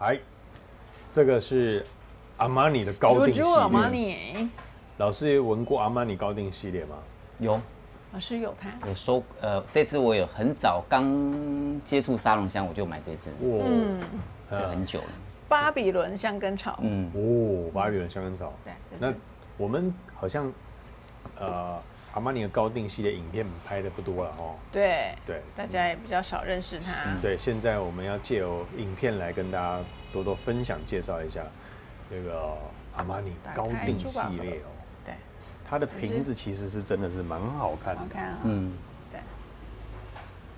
哎，这个是阿玛尼的高定系阿玛列。尼，老师有闻过阿玛尼高定系列吗？有，老师有它。有收这支我有很早刚接触沙龙香我就买这支，哇，是很久了。巴比伦香根草。哦，巴比伦香根草。对。那我们好像阿玛尼的高定系列影片拍的不多了哦。对，对，大家也比较少认识它。对，现在我们要借由影片来跟大家多多分享介绍一下这个阿玛尼高定系列哦。对，它的瓶子其实是真的是蛮好看的。好看啊。对。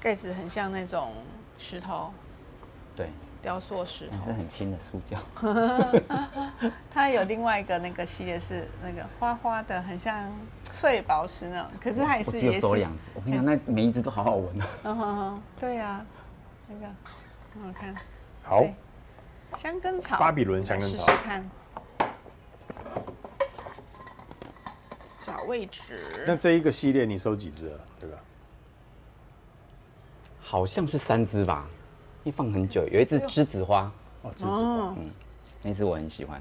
盖子很像那种石头。对。雕塑石头，但是很轻的塑胶。它有另外一个那个系列是那个花花的，很像脆宝石那种，可是它也是。我只有收2支，我跟你讲，那每一支都好好闻啊。对呀，那个很好看。好，香根草，巴比伦香根草，试试看。找位置。那这一个系列你收几支了？这个好像是3支吧。因为放很久，有一支栀子花哦，栀子花，那支我很喜欢。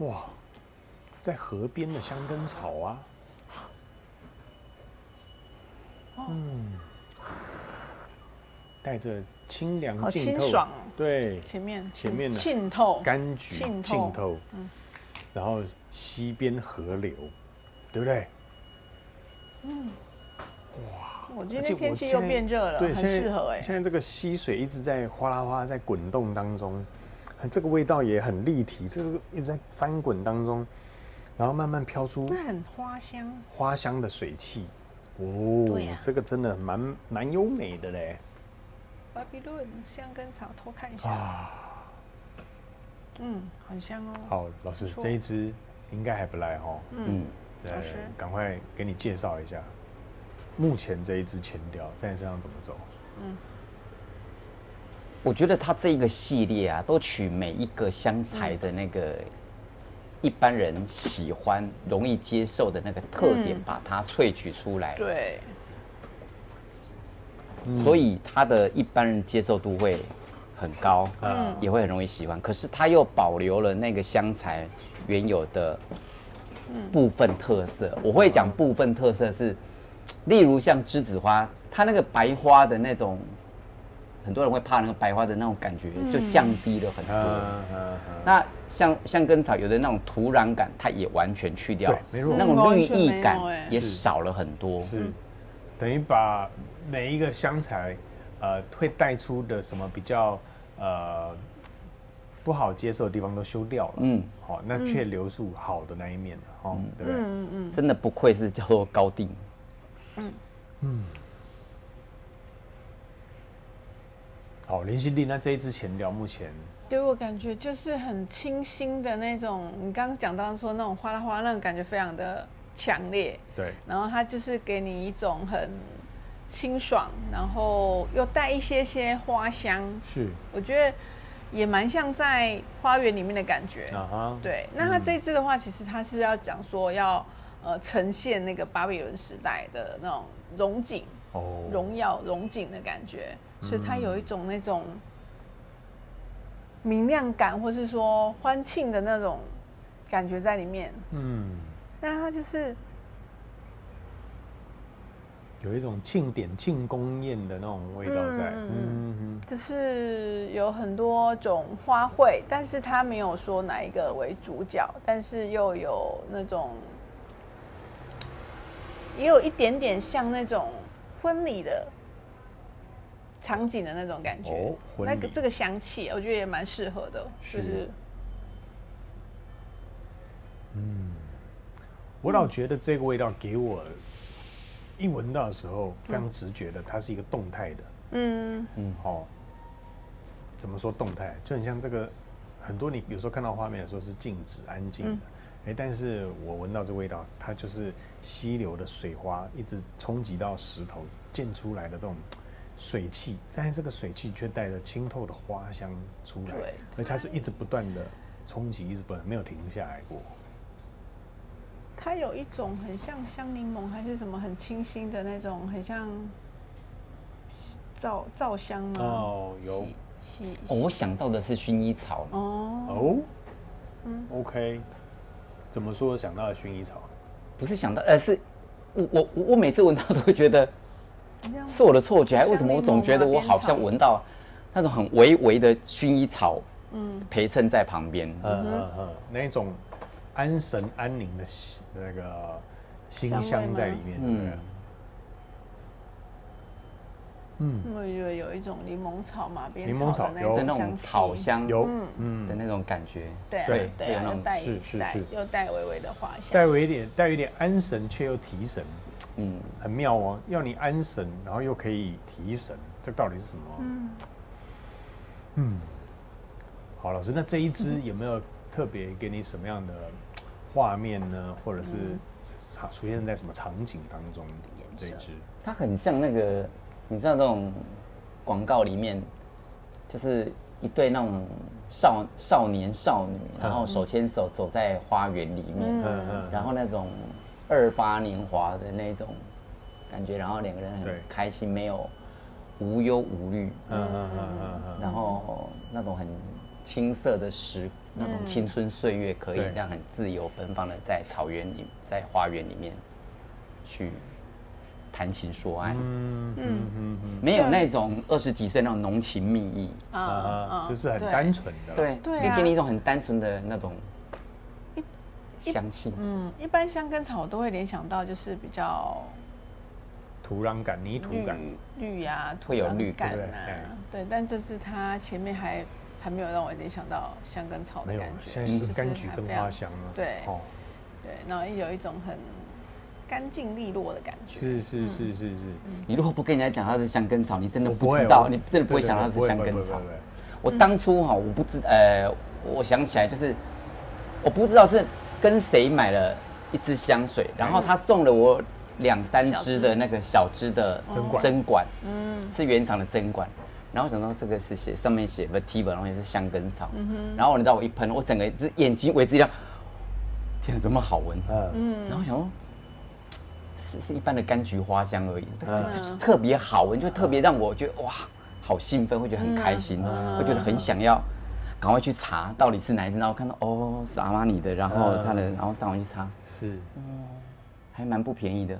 哇，这在河边的香根草啊，带着清凉净透，爽对，前面的沁透，柑橘沁透，然后溪边河流，对不对？哇，我今天天气又变热了，很适合哎。现在这个溪水一直在哗啦哗啦在滚动当中，这个味道也很立体，这个一直在翻滚当中，然后慢慢飘出，那很花香的水汽。哦，这个真的蛮优美的嘞。巴比伦香根草，偷看一下。很香哦。好，老师，这一支应该还不赖哈。老师，赶快给你介绍一下。目前这一支前调在你身上怎么走？我觉得它这一个系列啊，都取每一个香材的那个一般人喜欢、容易接受的那个特点，把它萃取出来。对。所以它的一般人接受度会很高，也会很容易喜欢。可是它又保留了那个香材原有的部分特色。我会讲部分特色是。例如像栀子花，它那个白花的那种，很多人会怕那个白花的那种感觉，就降低了很多。那像根草有的那种土壤感，它也完全去掉，那种绿意感也少了很多。是，等于把每一个香材，会带出的什么比较不好接受的地方都修掉了。好，那却留住好的那一面了，对不对？真的不愧是叫做高定。好，林心娣，那这一支前调目前给我感觉就是很清新的那种，你刚刚讲到说那种哗啦哗啦那种感觉非常的强烈，对，然后它就是给你一种很清爽，然后又带一些花香，是，我觉得也蛮像在花园里面的感觉。对，那它这一支的话，其实它是要讲说要呈现那个巴比伦时代的那种荣景、荣耀、荣景的感觉，所以它有一种那种明亮感，或是说欢庆的那种感觉在里面。那它就是有一种庆典、庆功宴的那种味道在。就是有很多种花卉，但是它没有说哪一个为主角，但是又有那种。也有一点点像那种婚礼的场景的那种感觉，那个这个香气，我觉得也蛮适合的，就是。我老觉得这个味道给我一闻到的时候，非常直觉的，它是一个动态的。怎么说动态？就很像这个，很多你有时候看到画面的时候是静止、安静的。但是我闻到这味道，它就是溪流的水花一直冲击到石头溅出来的这种水汽，但这个水汽却带着清透的花香出来，而它是一直不断的冲击，一直不断没有停下来过。它有一种很像香柠檬还是什么很清新的那种，很像皂香吗？哦，有。我想到的是薰衣草。OK， 怎么说想到的薰衣草？不是想到，是我每次闻到都会觉得是我的错觉，还为什么我总觉得我好像闻到那种很微微的薰衣草，陪衬在旁边，那一种安神安宁的那个馨香在里面，我以为有一种柠檬草、马鞭草的那种草香，有的那种感觉，对，有那种又带微微的花香，带有一点安神却又提神，很妙哦，要你安神，然后又可以提神，这到底是什么？好，老师，那这一支有没有特别给你什么样的画面呢？或者是出现在什么场景当中？这一支它很像那个。你知道那种广告里面，就是一对那种少年少女，然后手牵手走在花园里面，然后那种28年华的那种感觉，然后两个人很开心，没有无忧无虑，然后那种很青涩的那种青春岁月，可以这样很自由奔放的在草原里，在花园里面去谈情说爱，没有那种20几岁那种浓情蜜意就是很单纯的，对，给你一种很单纯的那种香气。一般香根草我都会联想到就是比较土壤感、泥土感、绿啊，会有绿感啊，对。但这次它前面还没有让我联想到香根草的感觉，现在是柑橘跟花香了，对，然后有一种很干净利落的感觉。是。你如果不跟人家讲它是香根草，你真的不知道，你真的不会想到它是香根草。我当初我不知，我想起来就是我不知道是跟谁买了一支香水，然后他送了我2、3支的那个小支的针管，是原厂的针管。然后想到这个是上面写 Vetiver， 然后也是香根草。然后你知道我一喷，我整个眼睛为之一亮，天哪，怎么好闻？然后想说。是一般的柑橘花香而已，就是特别好闻，就特别让我觉得哇，好兴奋，会觉得很开心，会觉得很想要赶快去查到底是哪一支，然后看到是阿玛尼的，然后它的，然后上网去查，还蛮不便宜的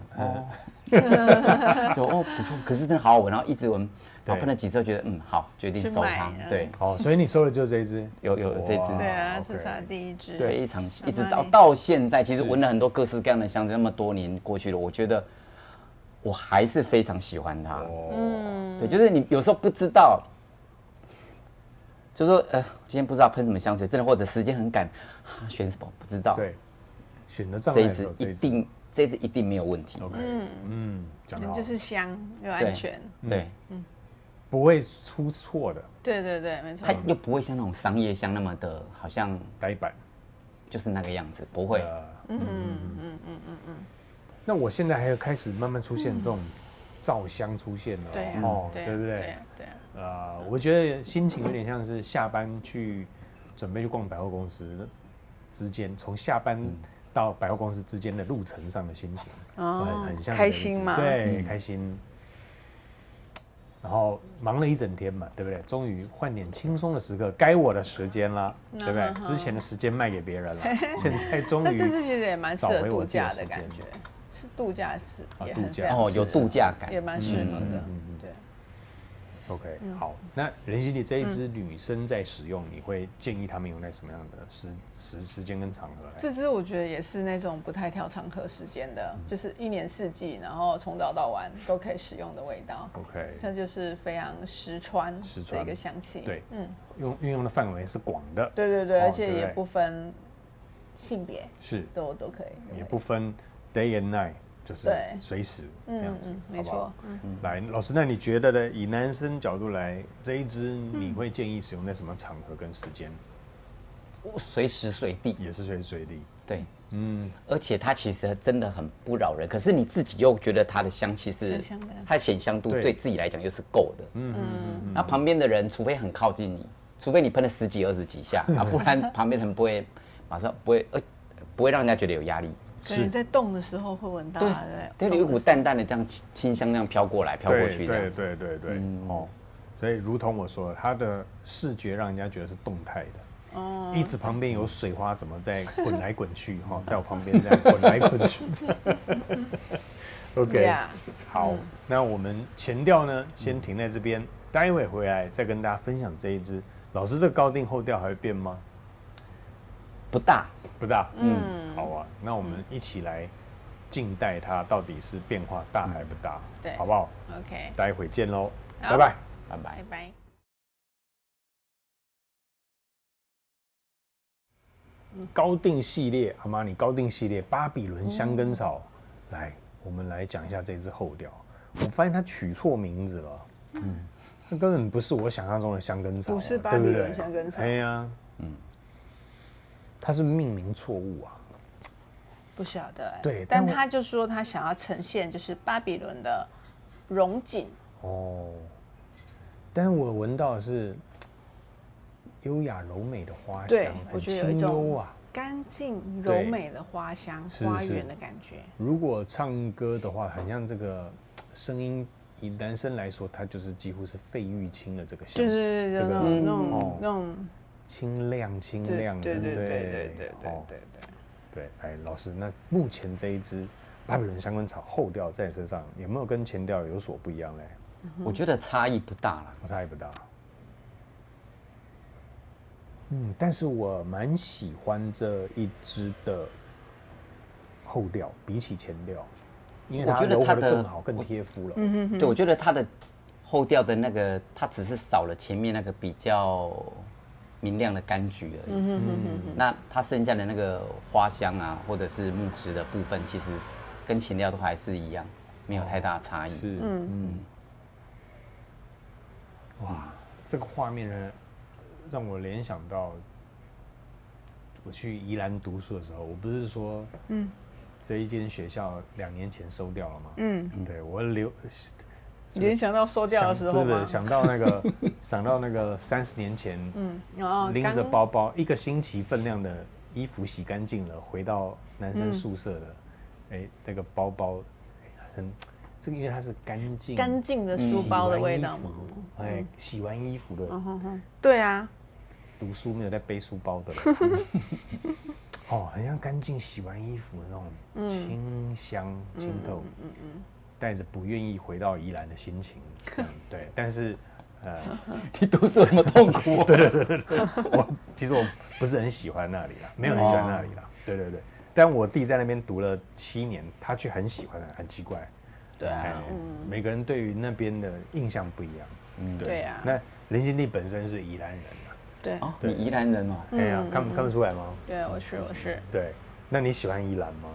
就不错，可是真的好好闻，然后一直闻，然后喷了几次，觉得好，决定收它，对，所以你收的就是这一支，有这支，对啊，是它第一支，非常一直到现在，其实闻了很多各式各样的香水，那么多年过去了，我觉得我还是非常喜欢它，对，就是你有时候不知道。就说今天不知道喷什么香水，真的或者时间很赶，选什么不知道。对，选的障碍的时候，这一支一定没有问题。OK，讲得好，就是香又安全，对，不会出错的。对，没错。它又不会像那种商业香那么的，好像呆板，就是那个样子，不会。那我现在还有开始慢慢出现这种皂香出现了，对不对？对。我觉得心情有点像是下班准备去逛百货公司之间，从下班到百货公司之间的路程上的心情，很像开心嘛，对，开心。然后忙了一整天嘛，对不对？终于换点轻松的时刻，该我的时间啦，对不对？之前的时间卖给别人了，现在终于。但这其实也蛮适合度假的感觉，是度假式，度假有度假感，也蛮适合的，对。OK，好，那任熙，你这一支女生在使用，你会建议她们用在什么样的时间跟场合？这支我觉得也是那种不太挑场合时间的，就是1年4季，然后从早到晚都可以使用的味道。OK， 这就是非常实穿的一个香气。对，运用的范围是广的。对，而且也不分性别，是都可以，也不分 day and night。就是随时这样子，没错。来，老师，那你觉得呢？以男生角度来，这一支你会建议使用在什么场合跟时间？随时随地，也是随时随地。对，而且它其实真的很不扰人，可是你自己又觉得它的香气是它的显香度对自己来讲又是够的。那旁边的人除非很靠近你，除非你喷了10几20几下不然旁边人不会马上不会让人家觉得有压力。可能在动的时候会闻到，对，有一股淡淡的这样清香，那样飘过来、飘过去的。对，哦，所以如同我说的，它的视觉让人家觉得是动态的。哦，一直旁边有水花怎么在滚来滚去哈，在我旁边这样滚来滚去。OK， 好，那我们前调呢，先停在这边，待会回来再跟大家分享这一支。老师，这个高定后调还会变吗？不大，好啊，那我们一起来静待它到底是变化大还不大，对，好不好 ？OK， 待会见喽，拜拜，拜拜，拜拜。高定系列，阿玛尼高定系列，巴比伦香根草，来，我们来讲一下这支后调。我发现它取错名字了，那根本不是我想象中的香根草，不是巴比伦香根草，哎呀，它是命名错误啊，不晓得，对，但他就说他想要呈现就是巴比伦的荣景哦，但是我闻到的是优雅柔美的花香，很清幽啊，干净柔美的花香，花园的感觉。如果唱歌的话，很像这个声音，以男生来说，他就是几乎是费玉清的这个香，就是这个那种清亮，对，哎，老师，那目前这一支巴比伦香根草后调在你身上有没有跟前调有所不一样嘞？我觉得差异不大了，差异不大。但是我蛮喜欢这一支的后调，比起前调，因为它柔和的更好，更贴肤了。对，我觉得它的后调的那个，它只是少了前面那个比较明亮的柑橘而已。那它剩下的那个花香啊，或者是木质的部分，其实跟前调都还是一样，没有太大的差异。是，哇，这个画面呢，让我联想到我去宜兰读书的时候，我不是说，这一间学校2年前收掉了吗？对，我联想到收掉的时候吗？对，想到那个30年前，拎着包包1个星期分量的衣服洗干净了，回到男生宿舍的，那个包包很。这个因为它是干净的书包的味道嘛，洗完衣服的，对啊，读书没有在背书包的，很像干净洗完衣服的那种清香清透，带着不愿意回到宜兰的心情，这样对，但是你读书那么痛苦，对，其实我不是很喜欢那里啦，没有很喜欢那里啦，对，但我弟在那边读了7年，他却很喜欢，很奇怪。对啊，每个人对于那边的印象不一样。对啊。那林心娣本身是宜兰人对。你宜兰人哦？哎呀，看不出来吗？对，我是。对，那你喜欢宜兰吗？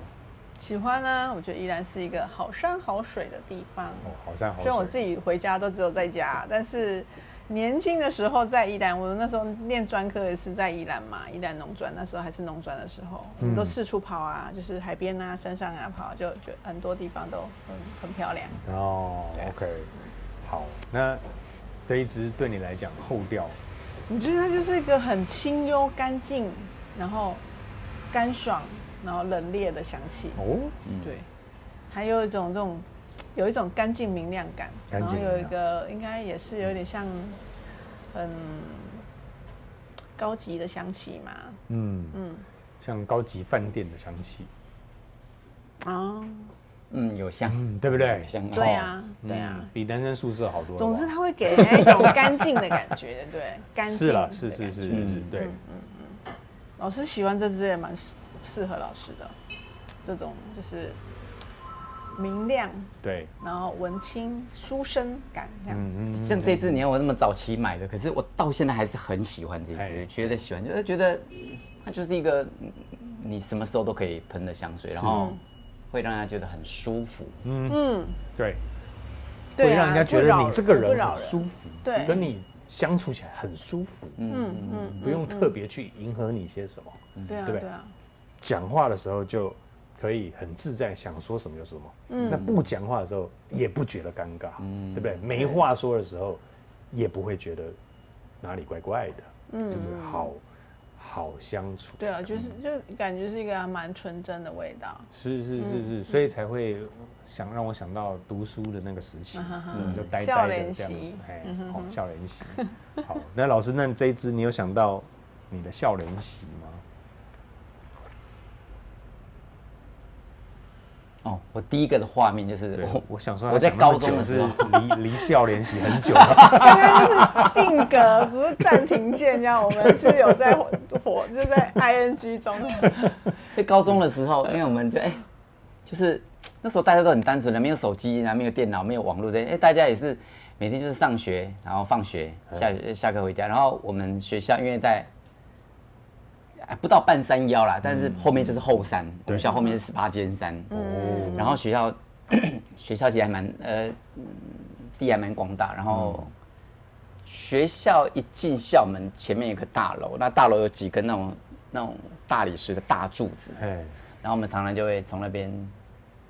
喜欢啊，我觉得宜兰是一个好山好水的地方。好山好水。虽然我自己回家都只有在家，但是年轻的时候在宜兰，我那时候念专科也是在宜兰嘛，宜兰农专，那时候还是农专的时候，我们都四处跑啊，就是海边啊、山上啊跑，就很多地方都很漂亮。OK， 好，那这一支对你来讲后调，我觉得它就是一个很清幽、干净，然后干爽，然后冷冽的香气。对，还有有一种干净明亮感，然后有一个应该也是有点像很高级的香气嘛，像高级饭店的香气有香，对不对？香，对啊，比男生宿舍好多。总之，它会给人一种干净的感觉，对，干净。是啦，是，对。老师喜欢这支也蛮适合老师的，这种就是明亮，对，然后文青书生感这样。像这支你看我那么早期买的，可是我到现在还是很喜欢这支，觉得喜欢，就是觉得它就是一个你什么时候都可以喷的香水，然后会让人家觉得很舒服。对，会让人家觉得你这个人很舒服，对，跟你相处起来很舒服。不用特别去迎合你些什么，对不对？讲话的时候就可以很自在，想说什么就说什么。那不讲话的时候也不觉得尴尬，对不对？没话说的时候也不会觉得哪里怪怪的，就是好相处。对啊，就感觉是一个还蛮纯真的味道。是，所以才会让我想到读书的那个时期，就呆呆的这样子，好笑脸喜。好，那老师，那这一支你有想到你的笑脸喜吗？哦，我第一个的画面就是我想说，我在高中的时候离笑脸喜很久了。刚刚就是定格，不是暂停键，这样我们是有在就在 ing 中的。在高中的时候，因为我们就是那时候大家都很单纯的，没有手机，然后没有电脑，没有网络这些，大家也是每天就是上学，然后放学下课回家，然后我们学校因为在不到半山腰啦，但是后面就是后山，我们学校后面是18尖山，然后学校其实还蛮地还蛮广大，然后学校一进校门前面有个大楼，那大楼有几根那种大理石的大柱子，然后我们常常就会从那边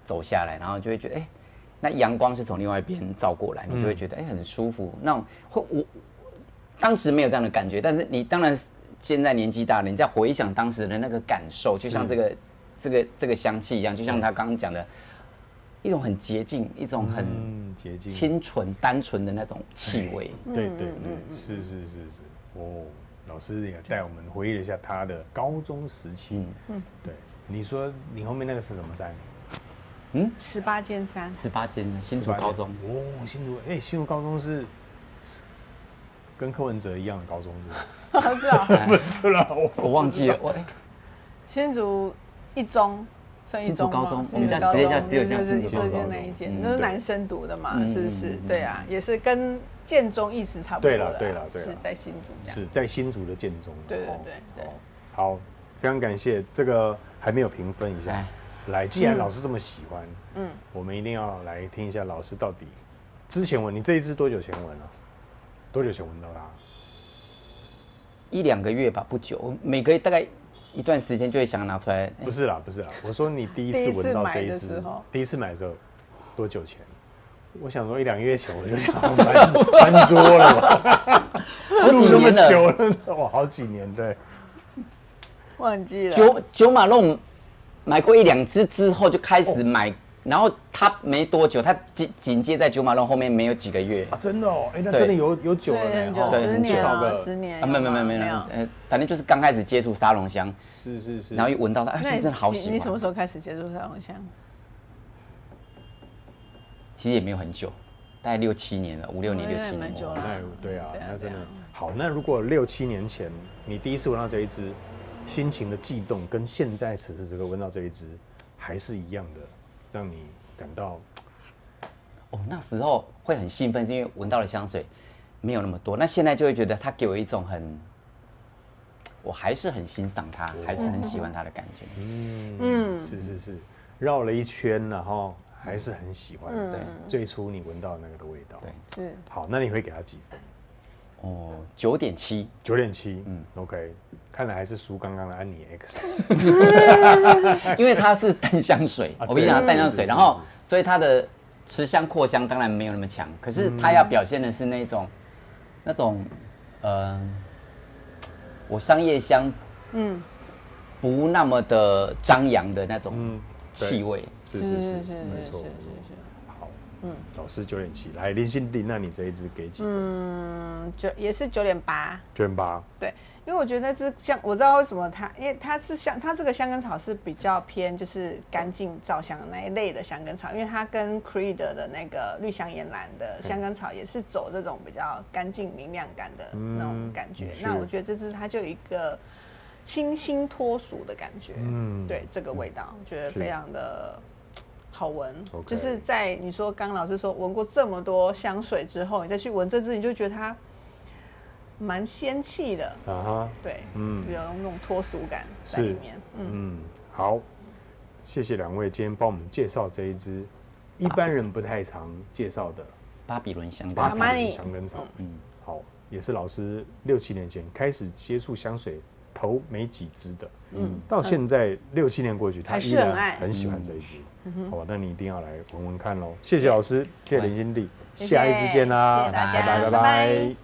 走下来，然后就会觉得那阳光是从另外一边照过来，你就会觉得很舒服，那种我当时没有这样的感觉，但是你当然现在年纪大了，你在回想当时的那个感受，就像这个香气一样，就像他刚刚讲的，一种很洁净，一种很洁净、清纯、单纯的那种气味。对，是。哦，老师也带我们回忆了一下他的高中时期。对，你说你后面那个是什么山？18尖山。18尖新竹高中。哦，新竹高中是跟柯文哲一样的高中是吗？是啊，不是啦，我忘记了。新竹一中，新竹高中，我们家直接只有像新竹高中那一间，都是男生读的嘛，是不是？对啊，也是跟建中意思差不多。对了，是在新竹这样。是在新竹的建中。对。好，非常感谢，这个还没有评分一下。来，既然老师这么喜欢，我们一定要来听一下老师到底之前闻，你这一支多久前闻了？多久前闻到它？1-2个月吧，不久。每个大概一段时间就会想拿出来。不是啦，我说你第一次闻到这一支，第一次买的时候多久前？我想说1-2个月前我就想要翻桌了吧，好几年了，久了，哇，好几年，对，忘记了。九马弄买过1-2支之后就开始买。然后他没多久，他紧接在九马龙后面没有几个月啊，真的哦，那真的有久了呢，对，至少个10年啊，没有，反正就是刚开始接触沙龙香，是，然后一闻到它，真的好喜欢。你什么时候开始接触沙龙香？其实也没有很久，大概6-7年了，5-6年、6-7年。对啊，那真的好。那如果6-7年前你第一次闻到这一支，心情的悸动跟现在此时此刻闻到这一支还是一样的。让你感到那时候会很兴奋，是因为闻到的香水没有那么多。那现在就会觉得它给我一种我还是很欣赏它，还是很喜欢它的感觉。是，绕了一圈，然后还是很喜欢。对，最初你闻到那个的味道。对，是。好，那你会给它几分？9.7。9.7。OK。看来还是输刚刚的安妮 X， 因为它是淡香水，我跟你讲淡香水，然后所以它的持香扩香当然没有那么强，可是它要表现的是那种我商业香不那么的张扬的那种气味，是，没错。好，老师9.7，来林心凌，那你这一支给几分？也是9.8。9.8，对。因为我觉得这香，我知道为什么因为它这个香根草是比较偏就是干净皂香的那一类的香根草，因为它跟 Creed 的那个绿香岩兰的香根草也是走这种比较干净明亮感的那种感觉。那我觉得这支它就有一个清新脱俗的感觉，对这个味道，我觉得非常的好闻。就是在你说刚老师说闻过这么多香水之后，你再去闻这支，你就觉得它蛮仙气的对，有那种脱俗感在里面。好，谢谢两位今天帮我们介绍这一支一般人不太常介绍的巴比伦香根草。好，也是老师6-7年前开始接触香水头没几支的，到现在6-7年过去，他依然很喜欢这一支。好，那你一定要来闻闻看喽。谢谢老师，谢谢林心丽，下一支见啦，谢谢大家，拜拜。